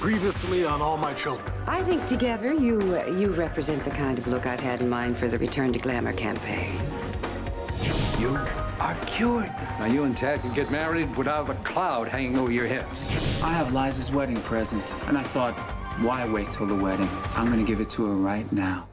previously on All My Children. I think together you represent the kind of look I've had in mind for the Return to Glamour campaign. You are cured. Now you and Tad can get married without a cloud hanging over your heads. I have Liza's wedding present, and I thought, why wait till the wedding? I'm gonna give it to her right now.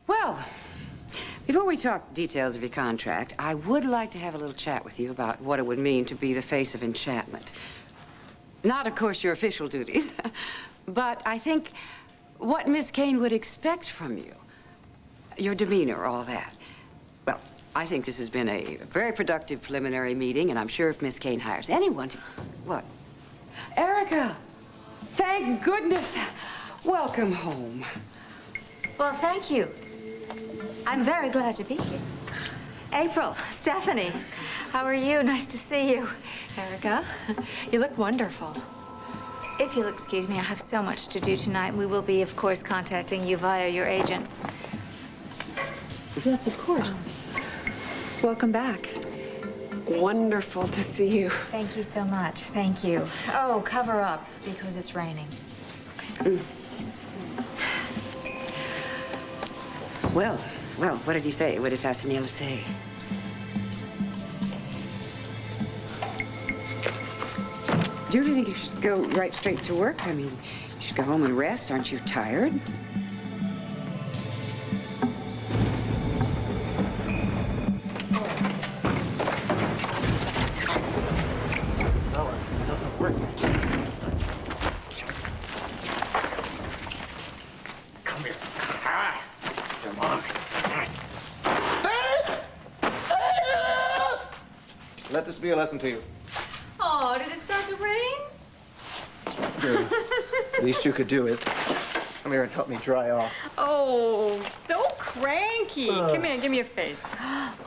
Well, before we talk details of your contract, I would like to have a little chat with you about what it would mean to be the face of Enchantment. Not, of course, your official duties, but I think what Miss Kane would expect from you. Your demeanor, all that. Well, I think this has been a very productive preliminary meeting, and I'm sure if Miss Kane hires anyone to... What? Erica! Thank goodness! Welcome home. Well, thank you. I'm very glad to be here. April, Stephanie, how are you? Nice to see you. Erica, you look wonderful. If you'll excuse me, I have so much to do tonight. We will be, of course, contacting you via your agents. Yes, of course. Welcome back. Wonderful to see you. Thank you so much. Thank you. Oh, cover up, because it's raining. Okay. Well, what did he say? What did Fastenal say? Do you really think you should go right straight to work? I mean, you should go home and rest. Aren't you tired? Come here. Come on. Let this be a lesson to you. Oh, did it start to rain? The least you could do is come here and help me dry off. Oh, so cranky. Come here, give me your face.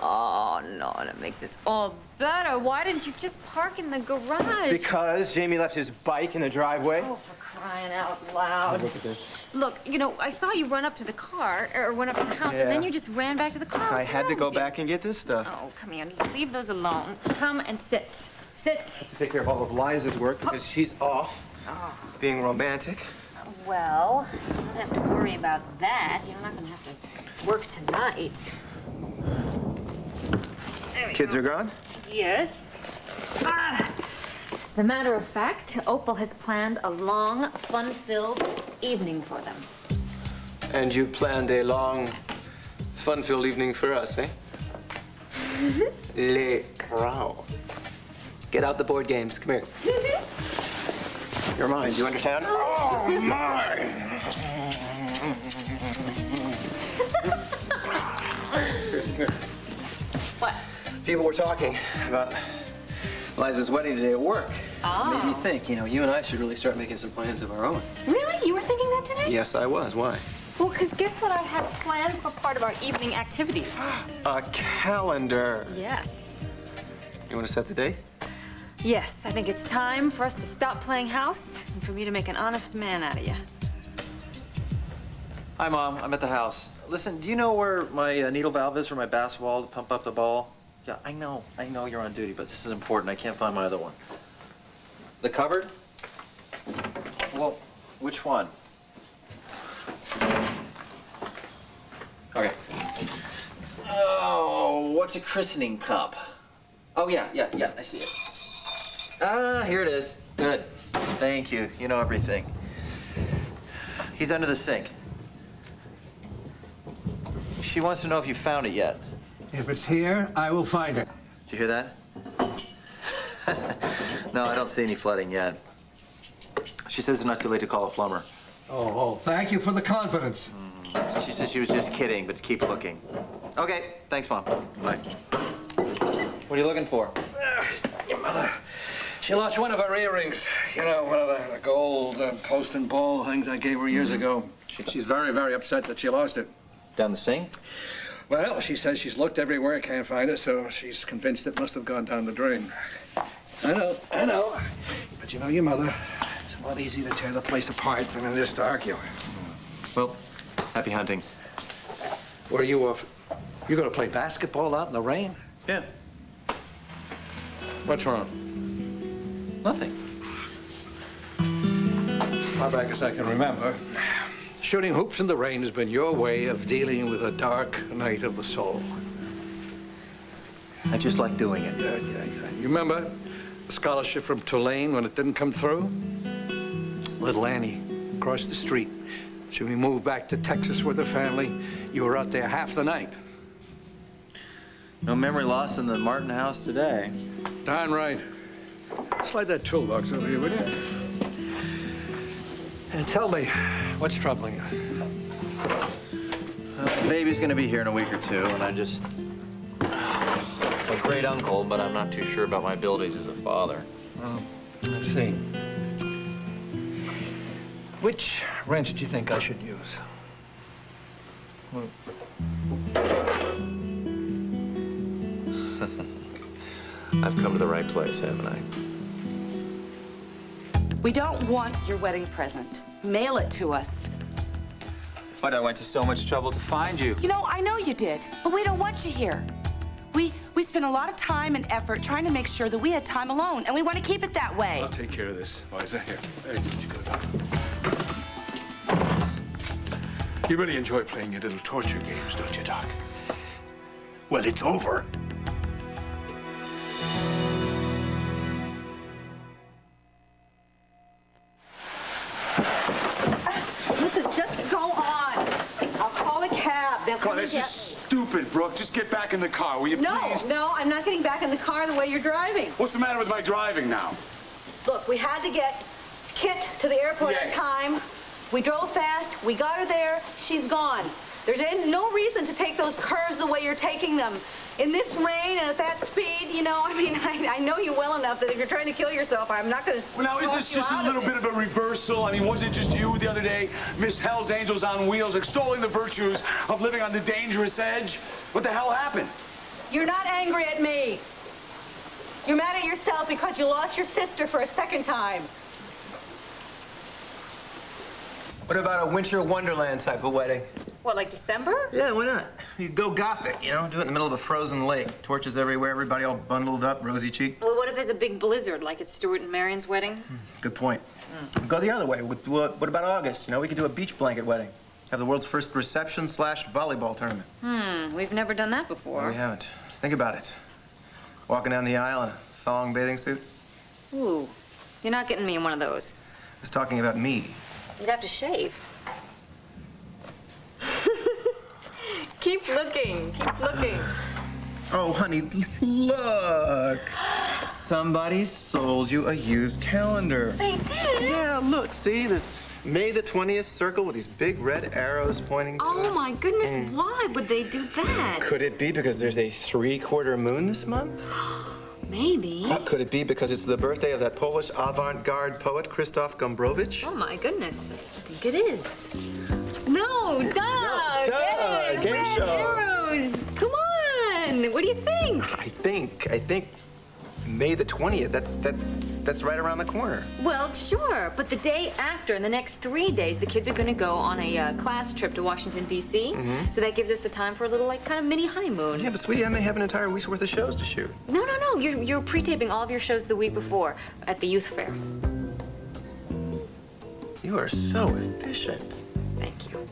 Oh, no, that makes it all better. Why didn't you just park in the garage? Because Jamie left his bike in the driveway. Oh, for crying out loud. Look at this. Look, you know, I saw you run up to the car, or run up to the house, and then you just ran back to the car. I What's had to wrong go with you? back and get this stuff. Oh, come here. Leave those alone. Come and sit. Sit. To take care of all of Liza's work because she's off being romantic. Well, you don't have to worry about that. You're not going to have to work tonight. There we Kids go. are gone? Yes. As a matter of fact, Opal has planned a long, fun-filled evening for them. And you planned a long, fun-filled evening for us, eh? Le Crow. Get out the board games. Come here. You're mine. You understand? Oh, mine! What? People were talking about Liza's wedding today at work. Oh. Made me think, you and I should really start making some plans of our own. Really? You were thinking that today? Yes, I was. Why? Well, because guess what I had planned for part of our evening activities? A calendar. Yes. You want to set the date? Yes, I think it's time for us to stop playing house and for me to make an honest man out of you. Hi, Mom. I'm at the house. Listen, do you know where my needle valve is for my basketball to pump up the ball? Yeah, I know you're on duty, but this is important. I can't find my other one. The cupboard? Well, which one? Okay. Oh, what's a christening cup? Oh, yeah, I see it. Ah, here it is. Good. Thank you. You know everything. He's under the sink. She wants to know if you found it yet. If it's here, I will find it. Did you hear that? No, I don't see any flooding yet. She says it's not too late to call a plumber. Oh, thank you for the confidence. She said she was just kidding, but keep looking. Okay, thanks, Mom. Bye. What are you looking for? Your mother, she lost one of her earrings. You know, one of the gold post and ball things I gave her years ago. She's very, very upset that she lost it. Down the sink? Well, she says she's looked everywhere, can't find it, so she's convinced it must have gone down the drain. I know. But you know your mother. It's a lot easier to tear the place apart than it is to argue. Well, happy hunting. Where are you off? You gonna play basketball out in the rain? Yeah. What's wrong? Nothing. Far back as I can remember, shooting hoops in the rain has been your way of dealing with a dark night of the soul. I just like doing it. Yeah. You remember the scholarship from Tulane when it didn't come through? Little Annie, across the street. She moved back to Texas with her family. You were out there half the night. No memory loss in the Martin house today. Darn right. Slide that toolbox over here, will you? And tell me, what's troubling you? The baby's gonna be here in a week or two, and I'm just a great uncle, but I'm not too sure about my abilities as a father. Well, let's see. Which wrench do you think I should use? I've come to the right place, haven't I? We don't want your wedding present. Mail it to us. But I went to so much trouble to find you. You know, I know you did, but we don't want you here. We spent a lot of time and effort trying to make sure that we had time alone, and we want to keep it that way. I'll take care of this, Liza. Here, there you go. You really enjoy playing your little torture games, don't you, Doc? Well, it's over. Listen, just go on. I'll call a cab. They'll come God, that's and just stupid, Brooke. Just get back in the car, will you please? No, I'm not getting back in the car the way you're driving. What's the matter with my driving now? Look, we had to get Kit to the airport on Yeah. time. We drove fast. We got her there. She's gone. There's no reason to take those curves the way you're taking them. In this rain and at that speed, you know, I mean, I know you well enough that if you're trying to kill yourself, I'm not going to. Well, now, is this just a little bit of a reversal? I mean, wasn't it just you the other day, Miss Hell's Angels on Wheels, extolling the virtues of living on the dangerous edge? What the hell happened? You're not angry at me. You're mad at yourself because you lost your sister for a second time. What about a winter wonderland type of wedding? What, like December? Yeah, why not? You go gothic, you know? Do it in the middle of a frozen lake. Torches everywhere, everybody all bundled up, rosy cheeked. Well, what if there's a big blizzard like at Stuart and Marion's wedding? Good point. Go the other way. What about August? You know, we could do a beach blanket wedding. Have the world's first reception/volleyball tournament. We've never done that before. No, we haven't. Think about it. Walking down the aisle in a thong bathing suit. Ooh, you're not getting me in one of those. I was talking about me. You'd have to shave. Keep looking, keep looking. Oh, honey, look. Somebody sold you a used calendar. They did? Yeah, look, see this May the 20th circle with these big red arrows pointing to it? Oh my goodness, why would they do that? Could it be because there's a 3/4 moon this month? Maybe. Could it be because it's the birthday of that Polish avant-garde poet, Krzysztof Gombrowicz? Oh my goodness, I think it is. No, duh! No, duh, Get it, game red show. arrows. Come on, what do you think? I think May the 20th, that's right around the corner. Well, sure, but the day after, in the next 3 days, the kids are going to go on a class trip to Washington, D.C. So that gives us the time for a little, like, kind of mini honeymoon. Yeah, but sweetie, I may have an entire week's worth of shows to shoot. No, you're pre-taping all of your shows the week before at the youth fair. You are so efficient. Thank you.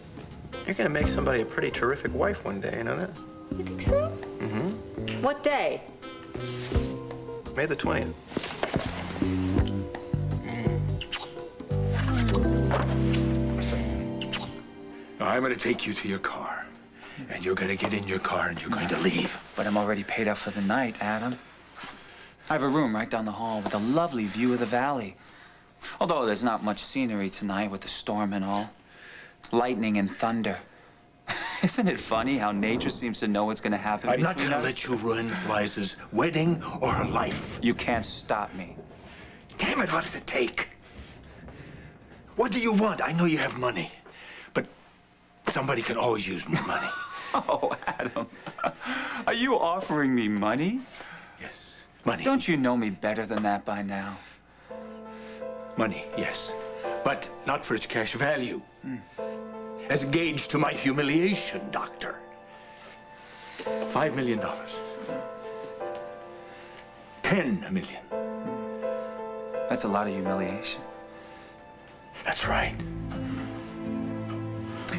You're gonna make somebody a pretty terrific wife one day, you know that? You think so? What day? May the 20th. Now, I'm going to take you to your car. And you're going to get in your car and you're going to leave. But I'm already paid up for the night, Adam. I have a room right down the hall with a lovely view of the valley. Although there's not much scenery tonight with the storm and all. Lightning and thunder. Isn't it funny how nature seems to know what's going to happen I'm not between going to us? let you ruin Liza's wedding or her life. You can't stop me. Damn it, what does it take? What do you want? I know you have money, but somebody can always use more money. Oh, Adam. Are you offering me money? Yes, money. Don't you know me better than that by now? Money, yes, but not for its cash value. As a gauge to my humiliation, Doctor. $5 million. 10 million. That's a lot of humiliation. That's right.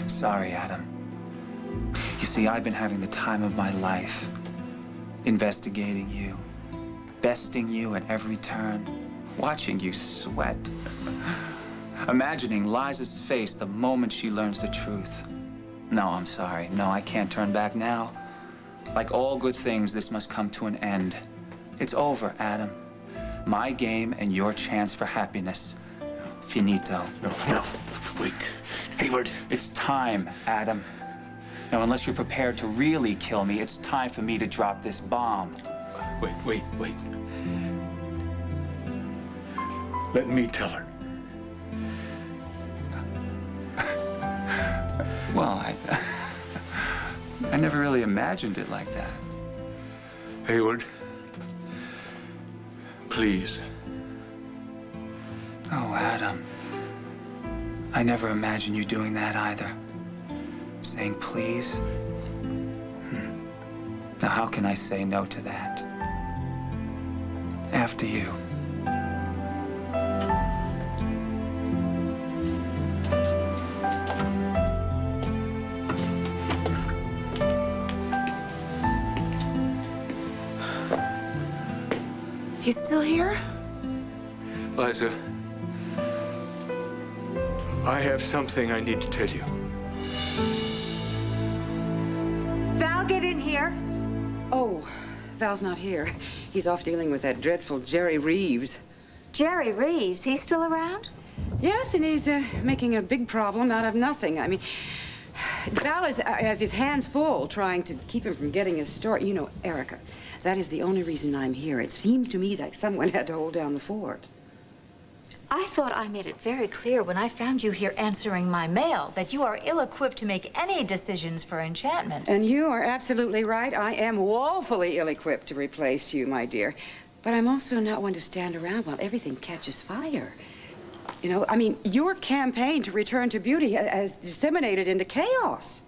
Sorry, Adam. You see, I've been having the time of my life, investigating you, besting you at every turn, watching you sweat, imagining Liza's face the moment she learns the truth. No, I'm sorry. No, I can't turn back now. Like all good things, this must come to an end. It's over, Adam. My game and your chance for happiness. Finito. No, wait. Hayward. It's time, Adam. Now, unless you're prepared to really kill me, it's time for me to drop this bomb. Wait. Let me tell her. Well, I never really imagined it like that. Hayward, please. Oh, Adam. I never imagined you doing that either. Saying please. Now, how can I say no to that? After you. He's still here? Liza, I have something I need to tell you. Val, get in here. Oh, Val's not here. He's off dealing with that dreadful Jerry Reeves. Jerry Reeves, he's still around? Yes, and he's making a big problem out of nothing. I mean, Val has his hands full trying to keep him from getting his story. You know, Erica, that is the only reason I'm here. It seems to me like someone had to hold down the fort. I thought I made it very clear when I found you here answering my mail that you are ill-equipped to make any decisions for Enchantment. And you are absolutely right. I am woefully ill-equipped to replace you, my dear. But I'm also not one to stand around while everything catches fire. You know, I mean, your campaign to return to beauty has disseminated into chaos.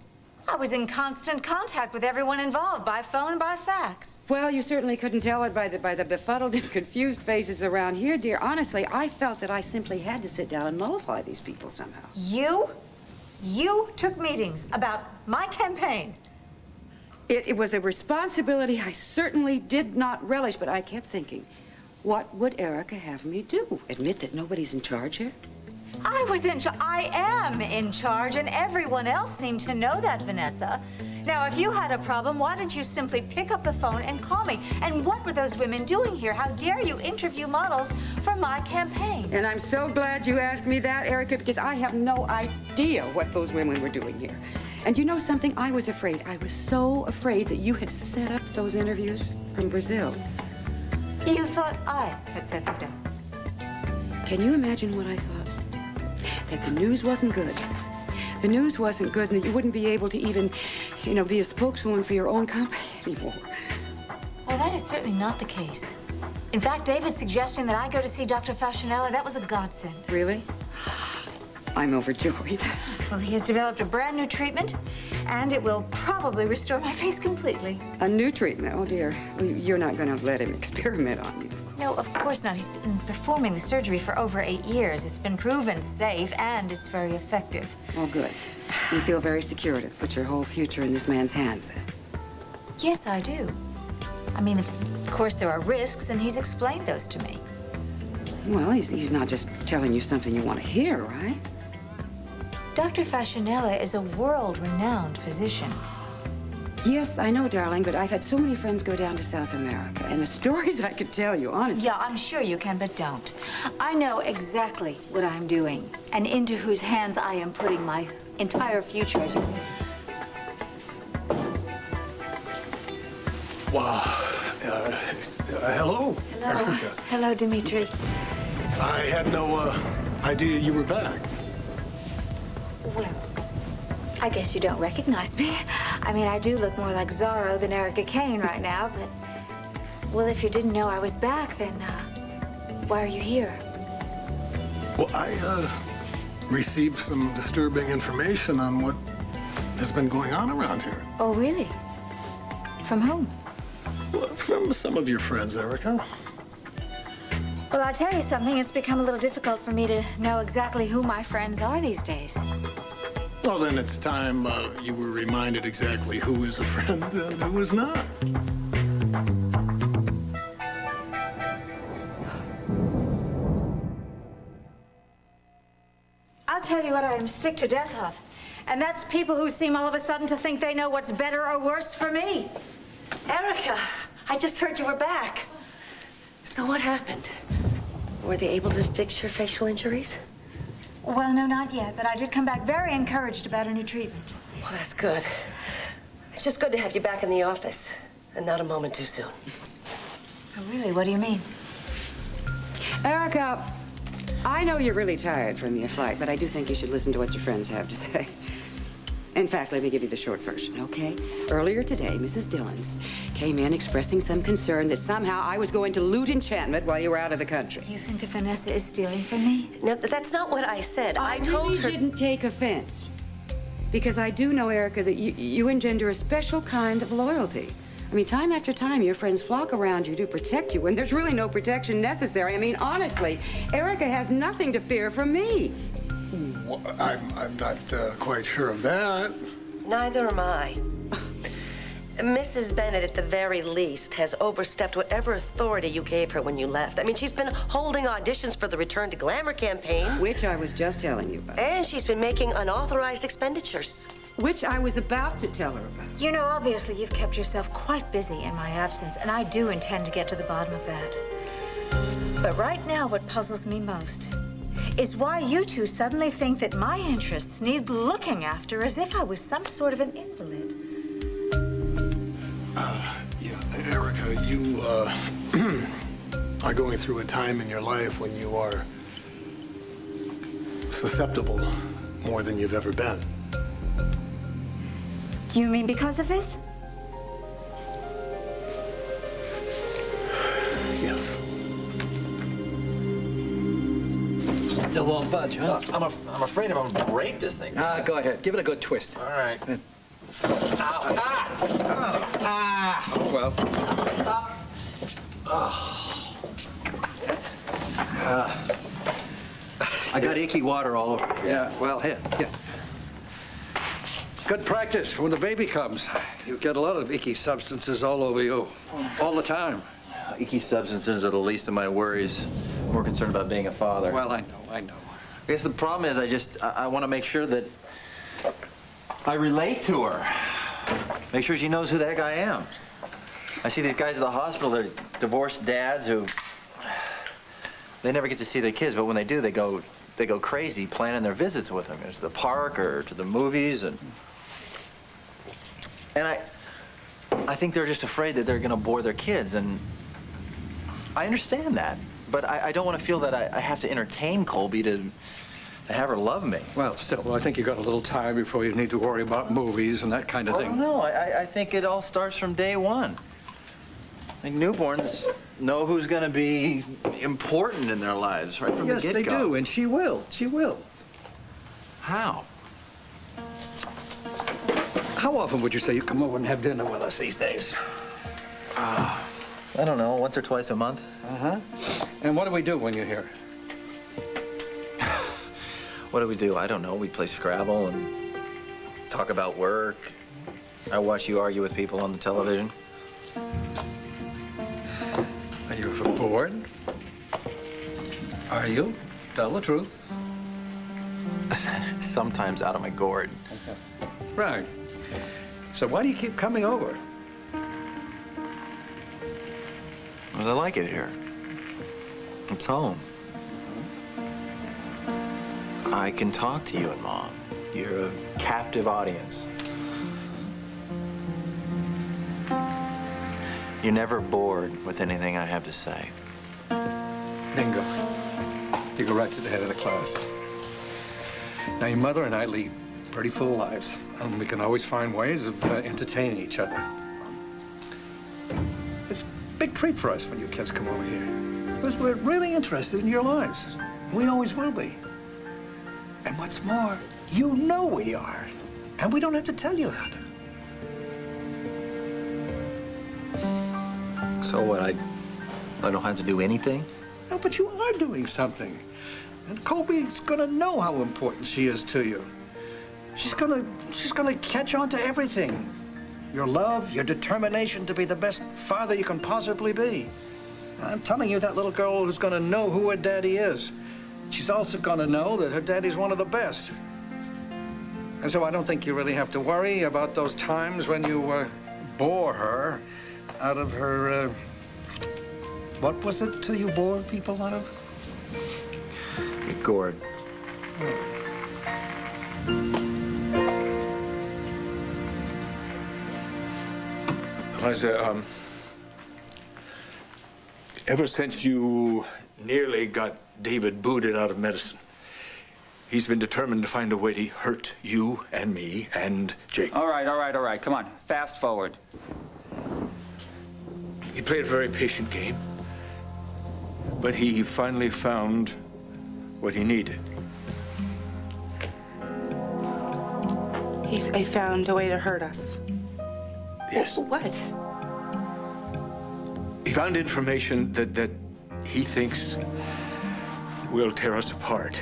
I was in constant contact with everyone involved, by phone and by fax. Well, you certainly couldn't tell it by the befuddled and confused faces around here, dear. Honestly, I felt that I simply had to sit down and mollify these people somehow. You took meetings about my campaign. It was a responsibility I certainly did not relish, but I kept thinking, what would Erica have me do? Admit that nobody's in charge here? I am in charge, and everyone else seemed to know that, Vanessa. Now, if you had a problem, why didn't you simply pick up the phone and call me? And what were those women doing here? How dare you interview models for my campaign? And I'm so glad you asked me that, Erica, because I have no idea what those women were doing here. And you know something? I was afraid. I was so afraid that you had set up those interviews from Brazil. You thought I had set these up? Can you imagine what I thought? That the news wasn't good. The news wasn't good, and that you wouldn't be able to even, you know, be a spokeswoman for your own company anymore. Well, that is certainly not the case. In fact, David's suggestion that I go to see Dr. Fascinella, that was a godsend. Really? I'm overjoyed. Well, he has developed a brand new treatment, and it will probably restore my face completely. A new treatment? Oh, dear. You're not going to let him experiment on you. No, of course not. He's been performing the surgery for over 8 years. It's been proven safe, and it's very effective. Oh, good. You feel very secure to put your whole future in this man's hands, then? Yes, I do. I mean, of course, there are risks, and he's explained those to me. Well, he's not just telling you something you want to hear, right? Dr. Fascinella is a world-renowned physician. Yes, I know, darling, but I've had so many friends go down to South America, and the stories I could tell you, honestly. Yeah, I'm sure you can, but don't. I know exactly what I'm doing and into whose hands I am putting my entire future. Wow. Hello, Erica. Hello, Dimitri. I had no idea you were back. Well, I guess you don't recognize me. I mean, I do look more like Zorro than Erica Kane right now, but... Well, if you didn't know I was back, then, why are you here? Well, I received some disturbing information on what has been going on around here. Oh, really? From whom? Well, from some of your friends, Erica. Well, I'll tell you something. It's become a little difficult for me to know exactly who my friends are these days. Well, then it's time you were reminded exactly who is a friend and who is not. I'll tell you what I am sick to death of. And that's people who seem all of a sudden to think they know what's better or worse for me. Erica, I just heard you were back. So what happened? Were they able to fix your facial injuries? Well, no, not yet, but I did come back very encouraged about a new treatment. Well, that's good. It's just good to have you back in the office, and not a moment too soon. Oh, really? What do you mean? Erica, I know you're really tired from your flight, but I do think you should listen to what your friends have to say. In fact, let me give you the short version, okay? Earlier today, Mrs. Dillons came in expressing some concern that somehow I was going to loot Enchantment while you were out of the country. You think that Vanessa is stealing from me? No, that's not what I said. I told really her... didn't take offense. Because I do know, Erica, that you engender a special kind of loyalty. I mean, time after time, your friends flock around you to protect you when there's really no protection necessary. I mean, honestly, Erica has nothing to fear from me. Well, I'm not quite sure of that. Neither am I. Mrs. Bennett, at the very least, has overstepped whatever authority you gave her when you left. I mean, she's been holding auditions for the Return to Glamour campaign. Which I was just telling you about. And she's been making unauthorized expenditures. Which I was about to tell her about. You know, obviously, you've kept yourself quite busy in my absence, and I do intend to get to the bottom of that. But right now, what puzzles me most is why you two suddenly think that my interests need looking after as if I was some sort of an invalid. Yeah, Erica, you are going through a time in your life when you are susceptible more than you've ever been. You mean because of this? Yes. Still won't budge, huh? I'm afraid I'm gonna break this thing. Go ahead. Give it a good twist. All right. Well. I got icky water all over. Yeah, well, here. Good practice. When the baby comes, you get a lot of icky substances all over you, all the time. Icky substances are the least of my worries. I'm more concerned about being a father. Well, I know. I guess the problem is I want to make sure that I relate to her. Make sure she knows who the heck I am. I see these guys at the hospital, they're divorced dads who, they never get to see their kids, but when they do, they go crazy planning their visits with them. To the park or to the movies, and I think they're just afraid that they're gonna bore their kids, and I understand that. But I don't want to feel that I have to entertain Colby to have her love me. Well, still, I think you got a little time before you need to worry about movies and that kind of thing. Oh, no, I think it all starts from day one. I think newborns know who's going to be important in their lives right from the get-go. Yes, they do, and she will. She will. How? How often would you say you come over and have dinner with us these days? I don't know, once or twice a month. Uh-huh. And what do we do when you're here? What do we do? I don't know. We play Scrabble and talk about work. I watch you argue with people on the television. Are you ever bored? Are you? Tell the truth. Sometimes out of my gourd. Right. So why do you keep coming over? Because I like it here. It's home. I can talk to you and Mom. You're a captive audience. You're never bored with anything I have to say. Bingo. You go right to the head of the class. Now, your mother and I lead pretty full lives, and we can always find ways of entertaining each other. It's a big treat for us when you kids come over here, because we're really interested in your lives. We always will be. And what's more, you know we are, and we don't have to tell you that. So what, I don't have to do anything? No, but you are doing something. And Colby's gonna know how important she is to you. She's gonna catch on to everything. Your love, your determination to be the best father you can possibly be. I'm telling you, that little girl is gonna know who her daddy is. She's also gonna know that her daddy's one of the best. And so I don't think you really have to worry about those times when you bore her out of her, what was it till you bored people out of? Gourd. Eliza, ever since you nearly got David booted out of medicine, he's been determined to find a way to hurt you and me and Jake. All right. Come on, fast forward. He played a very patient game, but he finally found what he needed. He found a way to hurt us. Yes. What? He found information that he thinks will tear us apart.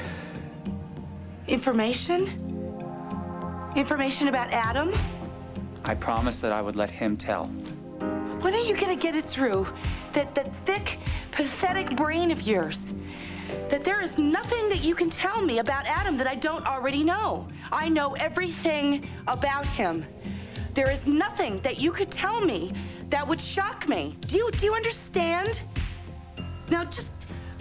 Information? Information about Adam? I promised that I would let him tell. When are you gonna get it through that thick, pathetic brain of yours? That there is nothing that you can tell me about Adam that I don't already know. I know everything about him. There is nothing that you could tell me that would shock me. Do you understand? Now just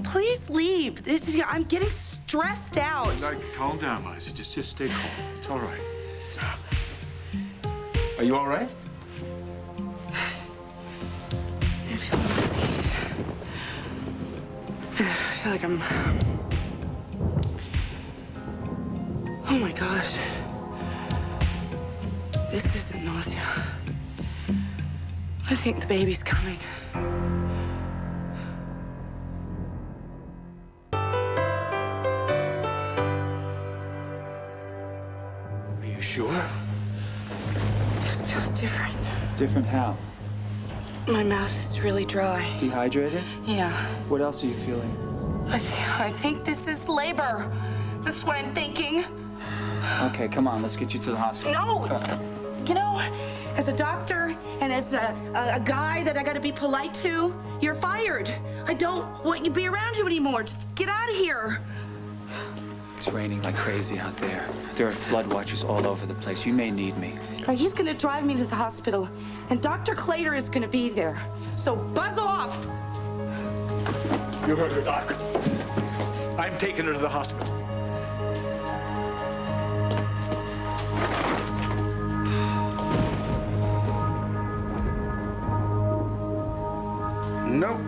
please leave. I'm getting stressed out. Calm down, Liza. Just stay calm. It's all right. Stop. Are you all right? I feel nauseated. I feel like I'm... Oh my gosh. This isn't nausea. I think the baby's coming. Are you sure? This feels different. Different how? My mouth is really dry. Dehydrated? Yeah. What else are you feeling? I think this is labor. That's what I'm thinking. Okay, come on, let's get you to the hospital. No! You know, as a doctor and as a guy that I gotta be polite to, you're fired. I don't want you to be around you anymore. Just get out of here. It's raining like crazy out there. There are flood watches all over the place. You may need me. He's gonna drive me to the hospital, and Dr. Clater is gonna be there. So buzz off! You heard her, Doc. I'm taking her to the hospital. Nope.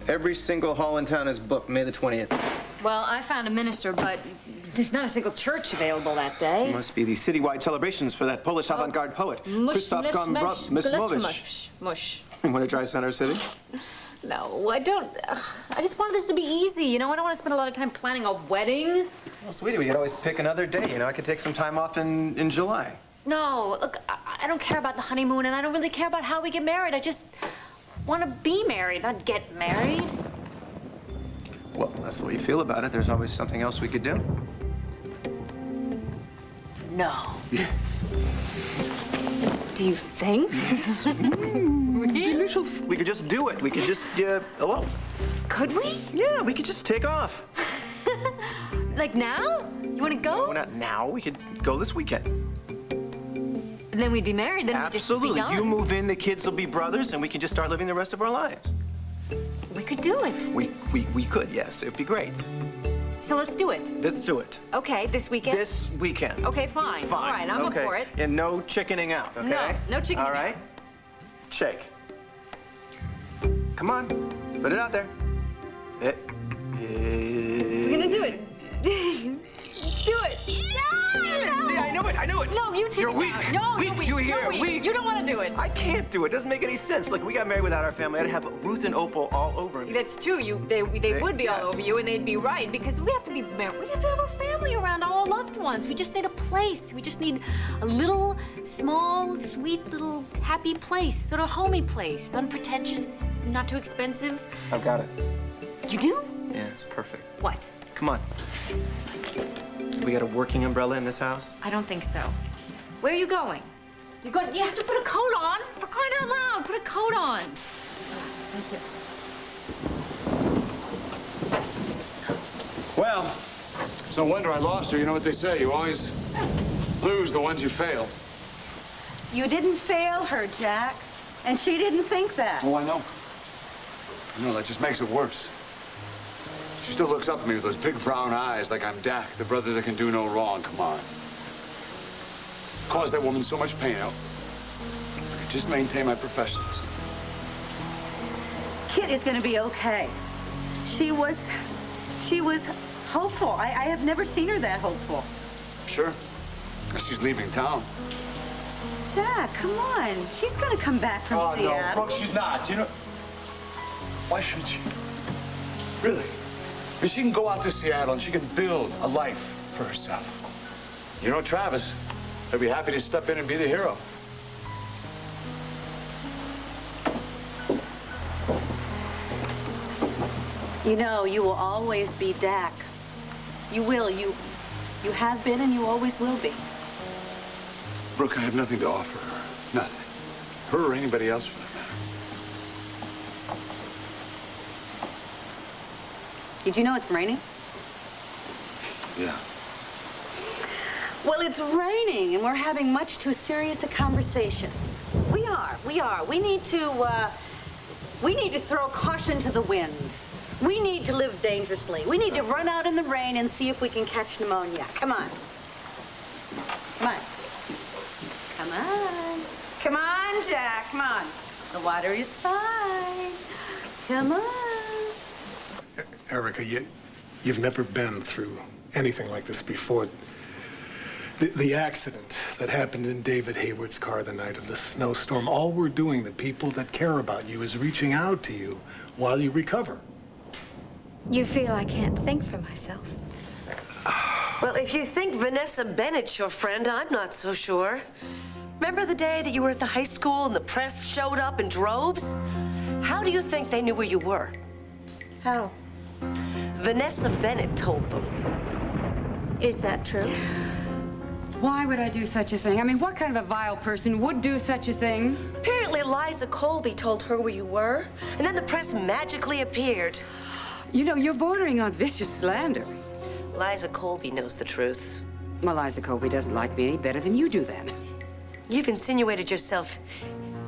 Every single hall in town is booked May the 20th. Well, I found a minister, but there's not a single church available that day. Must be the citywide celebrations for that Polish avant-garde poet, Krzysztof Gombrowicz. Mush. You want to try Center City? No, I don't. I just wanted this to be easy, you know? I don't want to spend a lot of time planning a wedding. Well, sweetie, we could always pick another day. You know, I could take some time off in July. No, look, I don't care about the honeymoon, and I don't really care about how we get married. I just want to be married, not get married. Well, that's the way you feel about it. There's always something else we could do. No. Yes. Do you think? Really? Delicious. We could just do it. We could just elope. Could we? Yeah, we could just take off. Like now? You want to go? Well, not now. We could go this weekend. And then we'd be married, then Absolutely. we'd just be You done. move in, the kids will be brothers, and we can just start living the rest of our lives. We could do it. We could, yes. It'd be great. So let's do it. Let's do it. Okay, this weekend? This weekend. Okay, fine. Fine. All right, I'm okay. up for it. And no chickening out, okay? No chickening All right? Shake. Come on. Put it out there. We're gonna do it. Let's do it. See, I knew it. I knew it. No, you two. You're weak. No, weak. you're weak. You hear? You're weak. Weak. You don't want to do it. I can't do it. It doesn't make any sense. Look, we got married without our family. I'd have Ruth and Opal all over me. That's true. They would be all Yes. over you, and they'd be right because we have to be married. We have to have our family around, all our loved ones. We just need a place. We just need a little, small, sweet, little, happy place, sort of homey place, unpretentious, not too expensive. I've got it. You do? Yeah, it's perfect. What? Come on. We got a working umbrella in this house? I don't think so. Where are you going? You have to put a coat on. For crying out loud, put a coat on. Thank you. Well, it's no wonder I lost her. You know what they say, you always lose the ones you fail. You didn't fail her, Jack. And she didn't think that. Oh, I know. I know, that just makes it worse. She still looks up at me with those big brown eyes like I'm Dak, the brother that can do no wrong. Come on. Caused that woman so much pain. I just maintain my professionalism. Kit is going to be okay. She was hopeful. I have never seen her that hopeful. Sure. She's leaving town. Jack, come on. She's going to come back from Oh, Seattle. no, Brooke, she's not. You know, why should she? Really? I mean, she can go out to Seattle and she can build a life for herself. You know, Travis, he'll be happy to step in and be the hero. You know, you will always be Dak. You will. You have been and you always will be. Brooke, I have nothing to offer her. Nothing. Her or anybody else for that matter. Did you know it's raining? Yeah. Well, it's raining, and we're having much too serious a conversation. We are. We need to throw caution to the wind. We need to live dangerously. We need to run out in the rain and see if we can catch pneumonia. Come on. Come on. Come on. Come on, Jack. Come on. The water is fine. Come on. Erica, you've never been through anything like this before. The accident that happened in David Hayward's car the night of the snowstorm, all we're doing, the people that care about you, is reaching out to you while you recover. You feel I can't think for myself. Well, if you think Vanessa Bennett's your friend, I'm not so sure. Remember the day that you were at the high school and the press showed up in droves? How do you think they knew where you were? How? Vanessa Bennett told them. Is that true? Why would I do such a thing? I mean, what kind of a vile person would do such a thing? Apparently, Liza Colby told her where you were, and then the press magically appeared. You know, you're bordering on vicious slander. Liza Colby knows the truth. Well, Liza Colby doesn't like me any better than you do, then. You've insinuated yourself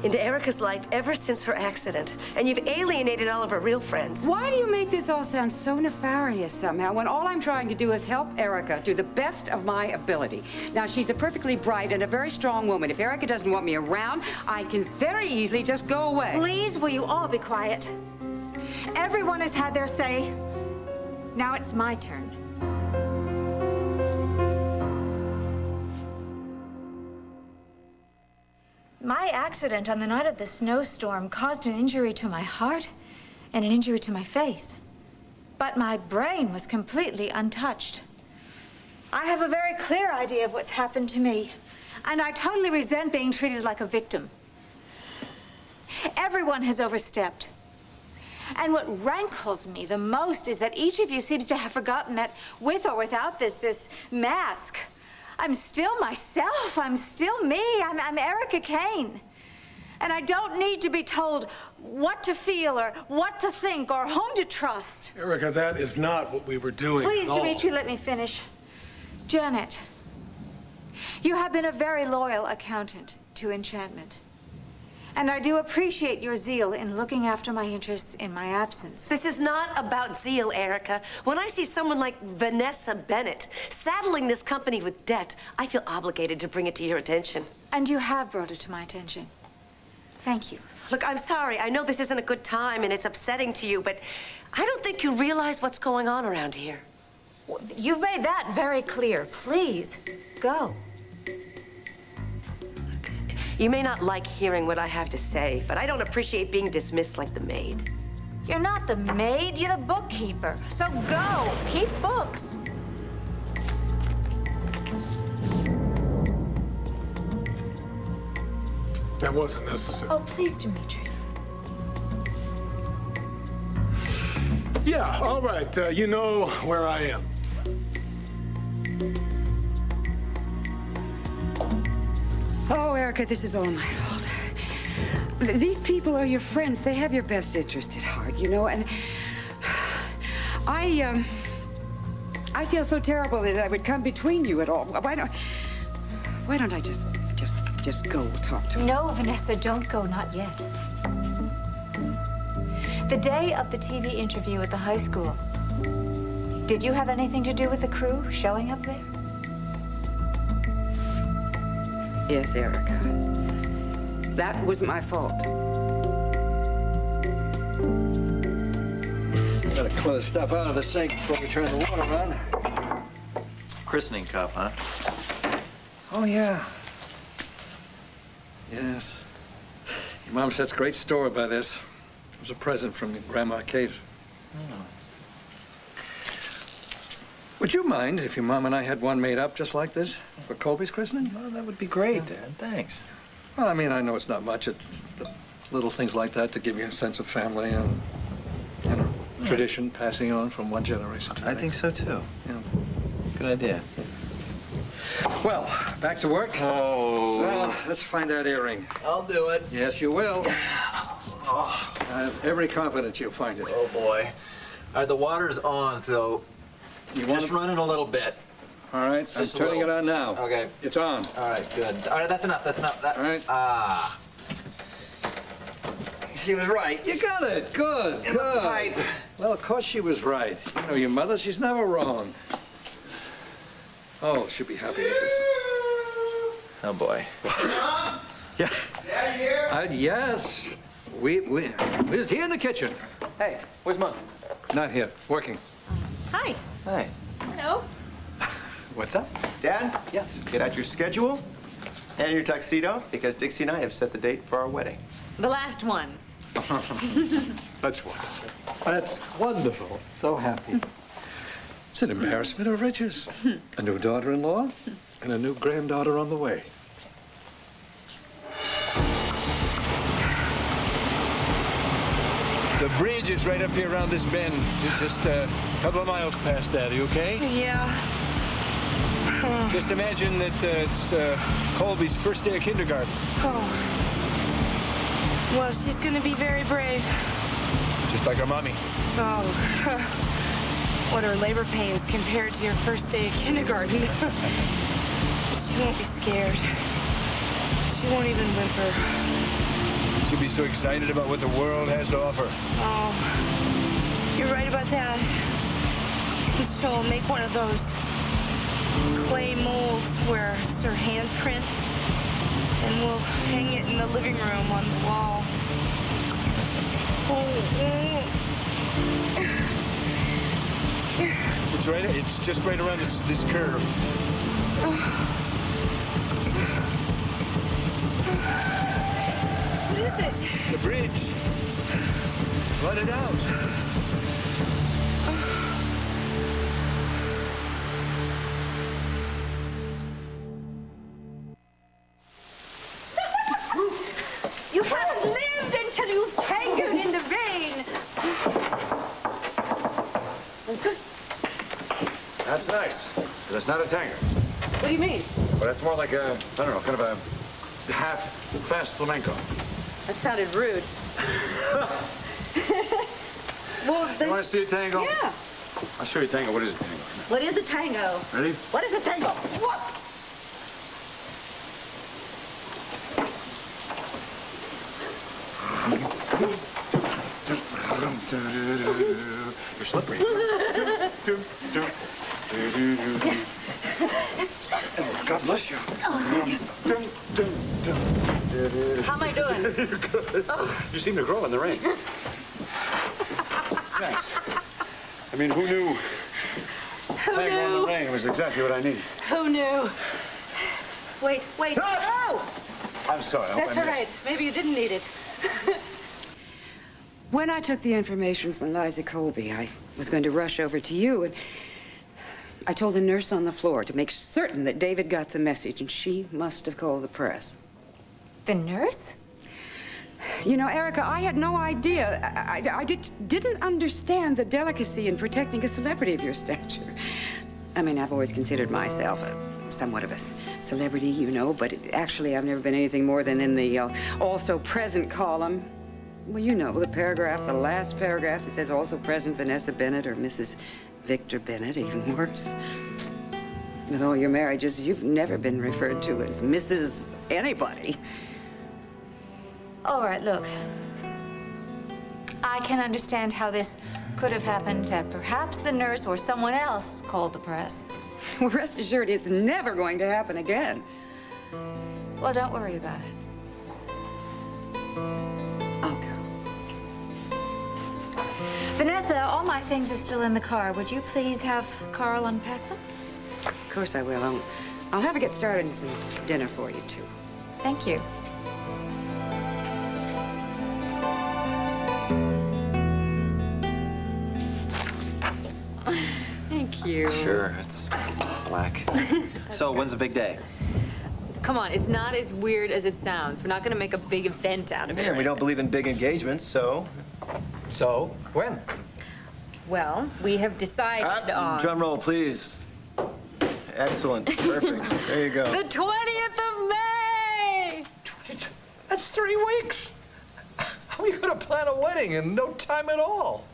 into Erica's life ever since her accident, and you've alienated all of her real friends. Why do you make this all sound so nefarious somehow, when all I'm trying to do is help Erica to the best of my ability? Now, she's a perfectly bright and a very strong woman. If Erica doesn't want me around, I can very easily just go away. Please, will you all be quiet? Everyone has had their say. Now it's my turn. My accident on the night of the snowstorm caused an injury to my heart and an injury to my face. But my brain was completely untouched. I have a very clear idea of what's happened to me, and I totally resent being treated like a victim. Everyone has overstepped. And what rankles me the most is that each of you seems to have forgotten that with or without this mask, I'm still myself. I'm still me. I'm Erica Kane. And I don't need to be told what to feel or what to think or whom to trust. Erica, that is not what we were doing. Please, at all. Dimitri, let me finish. Janet, you have been a very loyal accountant. to Enchantment. And I do appreciate your zeal in looking after my interests in my absence. This is not about zeal, Erica. When I see someone like Vanessa Bennett saddling this company with debt, I feel obligated to bring it to your attention. And you have brought it to my attention. Thank you. Look, I'm sorry. I know this isn't a good time and it's upsetting to you, but I don't think you realize what's going on around here. You've made that very clear. Please, go. You may not like hearing what I have to say, but I don't appreciate being dismissed like the maid. You're not the maid, you're the bookkeeper. So go, keep books. That wasn't necessary. Oh, please, Dimitri. Yeah, all right. You know where I am. Oh, Erica, this is all my fault. These people are your friends. They have your best interest at heart, you know, and I feel so terrible that I would come between you at all. Why don't I just go talk to her? No, Vanessa, don't go, not yet. The day of the TV interview at the high school, did you have anything to do with the crew showing up there? Yes, Erica. That was my fault. Better clear the stuff out of the sink before we turn the water on. Christening cup, huh? Oh, yeah. Yes. Your mom sets great store by this. It was a present from Grandma Kate. Oh. Would you mind if your mom and I had one made up just like this for Colby's christening? Well, that would be great, Dad. Thanks. Well, I mean, I know it's not much. It's the little things like that to give you a sense of family and, you know, tradition passing on from one generation to the I next. think so, too. Yeah. Good idea. Well, back to work. Oh. So, let's find that earring. I'll do it. Yes, you will. Oh. I have every confidence you'll find it. Oh, boy. All right, the water's on, so You want just it? run it a little bit. All right, I'm Just a turning it little. on now. Okay. It's on. All right, good. All right, that's enough. That's enough. That, All right. Ah. She was right. You got it. Good, In the good. pipe. Well, of course she was right. You know, your mother, she's never wrong. Oh, she'll be happy with this. Oh, boy. Yeah. Dad here? Yes. We was here in the kitchen. Hey, where's Mom? Not here. Working. Hi. Hey. Hello. What's up? Dad, Yes. get out your schedule and your tuxedo because Dixie and I have set the date for our wedding. The last one. That's wonderful. That's wonderful. So happy. It's an embarrassment of riches. A new daughter-in-law and a new granddaughter on the way. The bridge is right up here around this bend. Just a couple of miles past that. Are you okay? Yeah. Just imagine that it's Colby's first day of kindergarten. Oh. Well, she's gonna be very brave. Just like her mommy. Oh. What are labor pains compared to your first day of kindergarten? She won't be scared. She won't even whimper. She'll be so excited about what the world has to offer. Oh, you're right about that. And she'll make one of those clay molds where it's her handprint, and we'll hang it in the living room on the wall. It's right. It's just right around this curve. What is it? The bridge. It's flooded out. You haven't lived until you've tangled in the rain. That's nice. But that's not a tango. What do you mean? But that's more like a, I don't know, kind of a half-fast flamenco. That sounded rude. Well, You want to see a tango? Yeah. I'll show you a tango. What is a tango? What is a tango? Ready? What is a tango? What? You're slippery. God bless you. How am I doing? You're good. You seem to grow in the rain. Thanks. I mean, who knew? Playing around in the rain was exactly what I needed. Who knew? Wait. Ah! I'm sorry. I hope That's I all right. Maybe you didn't need it. When I took the information from Eliza Colby, I was going to rush over to you, and I told a nurse on the floor to make certain that David got the message, and she must have called the press. The nurse? You know, Erica, I had no idea. I didn't understand the delicacy in protecting a celebrity of your stature. I mean, I've always considered myself somewhat of a celebrity, you know, but actually I've never been anything more than in the also present column. Well, you know, the paragraph, the last paragraph that says also present Vanessa Bennett or Mrs. Victor Bennett, even worse. With all your marriages, you've never been referred to as Mrs. anybody. All right, look. I can understand how this could have happened, that perhaps the nurse or someone else called the press. Well, rest assured, it's never going to happen again. Well, don't worry about it. Vanessa, all my things are still in the car. Would you please have Carl unpack them? Of course I will. I'll have her get started on some dinner for you, too. Thank you. Thank you. Sure, it's black. So, when's the big day? Come on, it's not as weird as it sounds. We're not gonna make a big event out of it. Yeah, we don't believe in big engagements, so... So, when? Well, we have decided on... Drum roll, please. Excellent. Perfect. There you go. The 20th of May! That's 3 weeks. How are you going to plan a wedding in no time at all?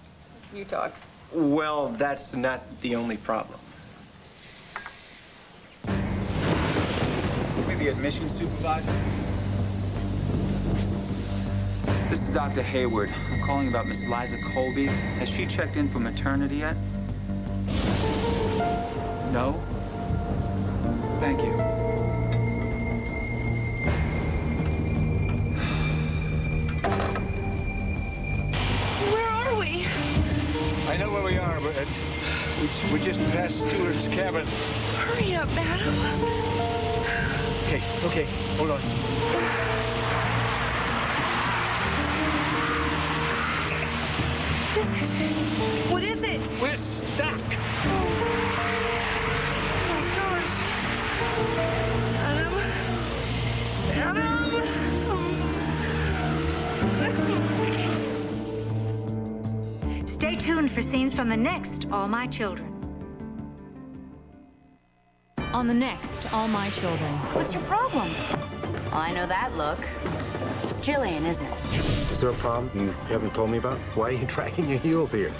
You talk. Well, that's not the only problem. Give me the admission supervisor. This is Dr. Hayward. I'm calling about Miss Eliza Colby. Has she checked in for maternity yet? No? Thank you. Where are we? I know where we are, but we just passed Stewart's cabin. Hurry up, madam. Okay, hold on. What is it? We're stuck. Oh my gosh. Adam? Stay tuned for scenes from the next All My Children. On the next All My Children. What's your problem? Oh, I know that look. It's Jillian, isn't it? Is there a problem you haven't told me about? Why are you dragging your heels here?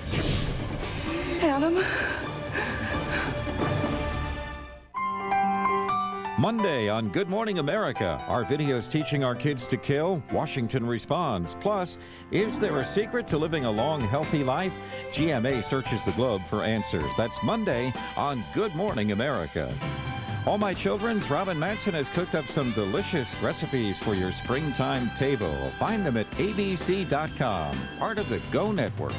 Adam? Monday on Good Morning America, our videos teaching our kids to kill, Washington responds. Plus, is there a secret to living a long, healthy life? GMA searches the globe for answers. That's Monday on Good Morning America. All My Children's Robin Manson has cooked up some delicious recipes for your springtime table. Find them at abc.com, part of the Go Network.